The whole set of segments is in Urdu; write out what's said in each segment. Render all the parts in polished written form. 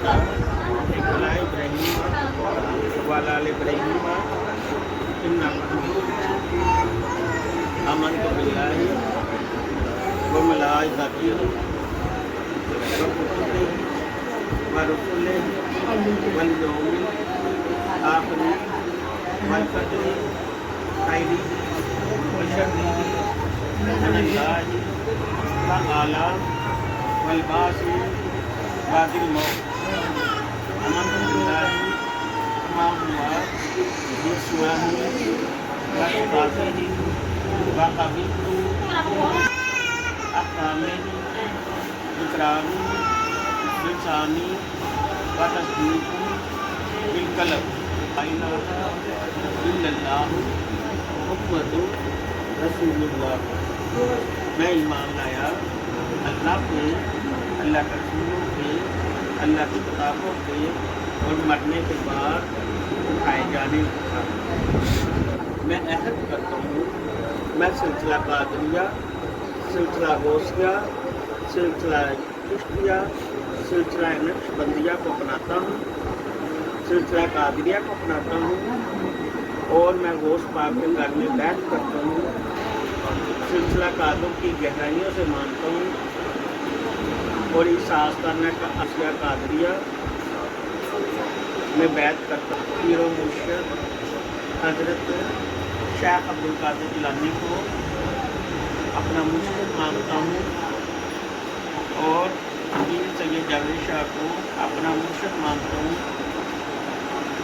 وعلى إبراهيم وعلى آل إبراهيم إنك آمنت بالله وملائكته وكتبه ورسله واليوم الآخر والقدر خيره وشره من الله تعالى والبعث بعد الموت آمنت بالله ما هو باسمه وصفاته وقبلت أحكامه إكرام لساني وتصديق بالقلب لا إله إلا الله محمد رسول اللہ. میں ایمان لایا اللہ پہ، اللہ کے رسولوں پہ، اللہ کی کتابوں پہ اور مرنے کے بعد اٹھائے جانے کا. میں عہد کرتا ہوں میں سلسلہ قادریہ، سلسلہ غوثیہ، سلسلہ چشتیہ، سلسلہ نقشبندیہ کو اپناتا ہوں، سلسلہ قادریہ کو اپناتا ہوں، اور میں غوث پاک کے گھر میں بیعت کرتا ہوں. سلسلہ قادروں کی گہرائیوں سے مانتا ہوں اور احساس کرنے کا اشیاء قادریہ میں بیعت کرتا ہوں. پیر و مرشد حضرت شیخ عبدالقادر جیلانی کو اپنا مرشد مانتا ہوں اور پیر سید جاوید شاہ کو اپنا مرشد مانتا ہوں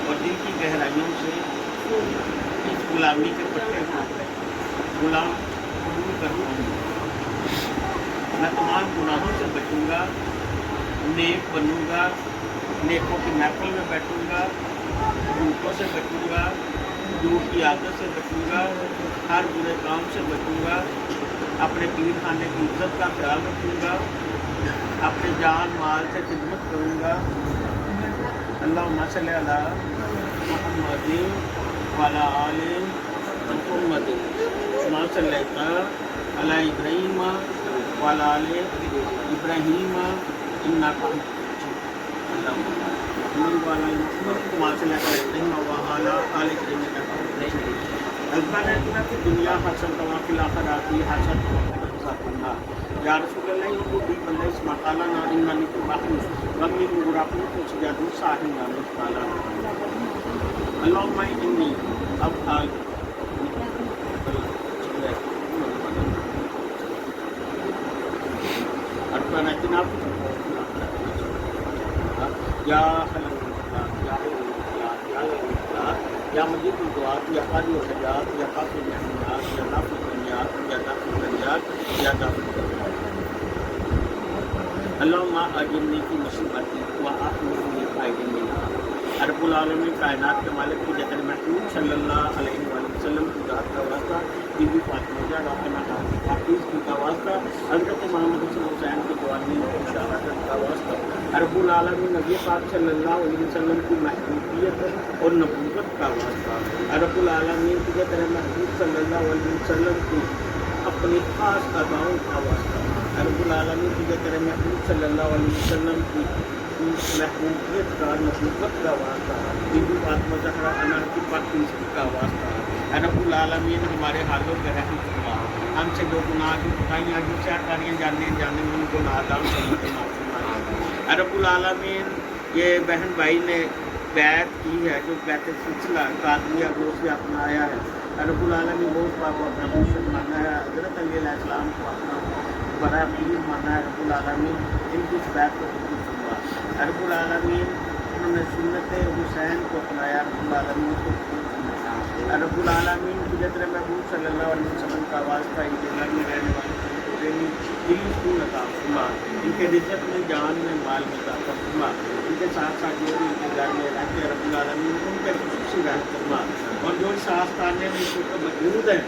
اور دل کی گہرائیوں سے اس غلامی کے پٹے کو غلام قبول کرتا ہوں. میں تمام گناہوں سے بچوں گا، نیک بنوں گا، نیکوں کی محفل میں بیٹھوں گا، جھوٹوں سے بچوں گا، جھوٹ کی عادت سے بچوں گا، ہر برے کام سے بچوں گا، اپنے پیر خانے کی عزت کا خیال رکھوں گا، اپنے جان مال سے خدمت کروں گا. اللہم صلی علی محمد وعلی آل محمد کما صلیت علی ابراہیم وعلی آل ابراہیم انک حمید محمد کما صلیت علی ابراہیم وعلی آل ابراہیم انک حمید مجید. ربنا آتنا فی الدنیا حسنۃ وفی الآخرۃ حسنۃ وقنا عذاب النار. یا رسول اللہ یہ بندہ اس مقالہ نا اننی محروس ربی مغرقن کو سجاد صاحب نام تعالی. اللہم انی افعال ارکان اتناب یا خلق یا مجید الدعات یا قاضی الحجات یا قاضی الحجات یا نافع الدنیات یا دافع الدنیات یا دافع الدنیات. اللہم اجرنی فی مصیبتی وآخرنی فائدہ منہا. رب العالمین کائنات کے مالک کی جتن محمود صلی اللہ علیہ وآلہ وسلم کی ذات کا واسطہ، بی بی فاطمہ زہرا حافظ کی کا واسطہ، حضرت محمد حسن حسین کی جوانی اور شہادت کا واسطہ، رب العالمین نبی پاک صلی اللہ علیہ وسلم کی محبوبیت اور نبوت کا واسطہ، رب العالمین کی طرح محبوب صلی اللہ علیہ وسلم کی اپنی خاص اداؤں کا واسطہ، رب العالمین کی طرح محبوب صلی اللہ علیہ وسلم کی محبوبیت کا نبوت کا واسطہ، بی بی فاطمہ زہرا انہا کی پاکیزگی کا واسطہ. رب العالمین ہمارے حالوں پہ رحم فرما، ہم سے جو گناہ کی کوتاہیاں جو سیاکاریاں جاننے میں ان کو نادام سمجھ معاف فرمائے. رب العالمین یہ بہن بھائی نے بیعت کی ہے، جو بیعت سلسلہ قادریہ غوثیہ اپنایا ہے، رب العالمین غوث پاک کو اپنا مرشد مانا ہے، حضرت علی علیہ السلام کو اپنا بڑا پیر مانا ہے. رب العالمین ان کی اس بیعت کو قبول فرما. رب العالمین انہوں نے سنت حسین کو اپنایا، رب العالمین کو قبول فرما. رب العالمین کی طرح محبوب صلی اللہ علیہ وسلم کا واسطہ ان کے گھر میں رہنے والے دلی سکون عطا فرما. ان کے رزق میں، جان میں، مال میں عطا فرما. ان کے ساتھ ساتھ جو بھی ان کے گھر میں رہتے ہیں رب العالمین ان کے خصوصی رحمت فرما. اور جو اس آستانے میں اس وقت موجود ہیں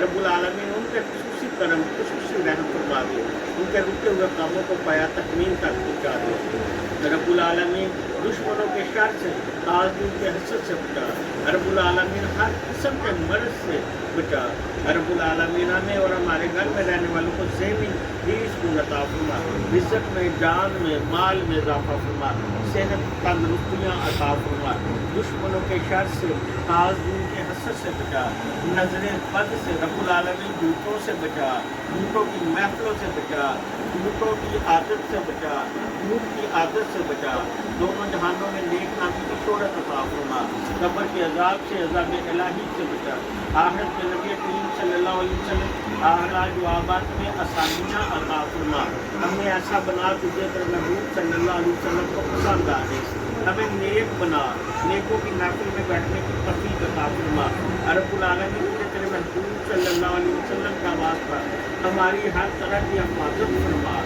رب العالمین ان کے خصوصی کرم، خصوصی رحمت فرما دے. ان کے رکے ہوئے کاموں کو پایا تکمیل تک پہنچا دے. رب العالمین دشمنوں کے شر سے، تعظیم کے حسد سے بچا. رب العالمین ہر قسم کے مرض سے بچا. رب العالمین ہمیں اور ہمارے گھر میں رہنے والوں کو سیونگ پیس عطا فرما، رزق میں، جان میں، مال میں اضافہ فرما، صحت تندرستیاں عطا فرما، دشمنوں کے شر سے، حاسدین کے حسد سے بچا، نظر بد سے رب العالمین جھوٹوں سے بچا، جھوٹوں کی محفلوں سے بچا، جھوٹوں کی عادت سے بچا، جھوٹ کی عادت سے بچا، دونوں جہانوں میں نیک نامی کی شہرت عطا فرما، قبر کے عذاب سے، عذاب الہی سے بچا، آخرت میں نبی کریم صلی اللہ علیہ وسلم اعلیٰ جوابات میں آسانیاں عطا فرما، ہمیں ایسا بنا تجھے تیرے محبوب صلی اللہ علیہ وسلم کو پسند آنے، ہمیں نیک بنا، نیکوں کی محفل میں بیٹھنے کی توفیق عطا فرما، رب العالمین تجھے تیرے محبوب صلی اللہ علیہ وسلم کا واسطہ ہماری ہر طرح کی حفاظت فرما،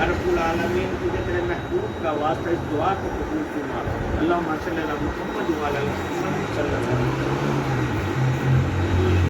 رب العالمین تجھے تیرے محبوب کا واسطہ اس دعا کو قبول فرما، اللہم صلی علی محمد وعلی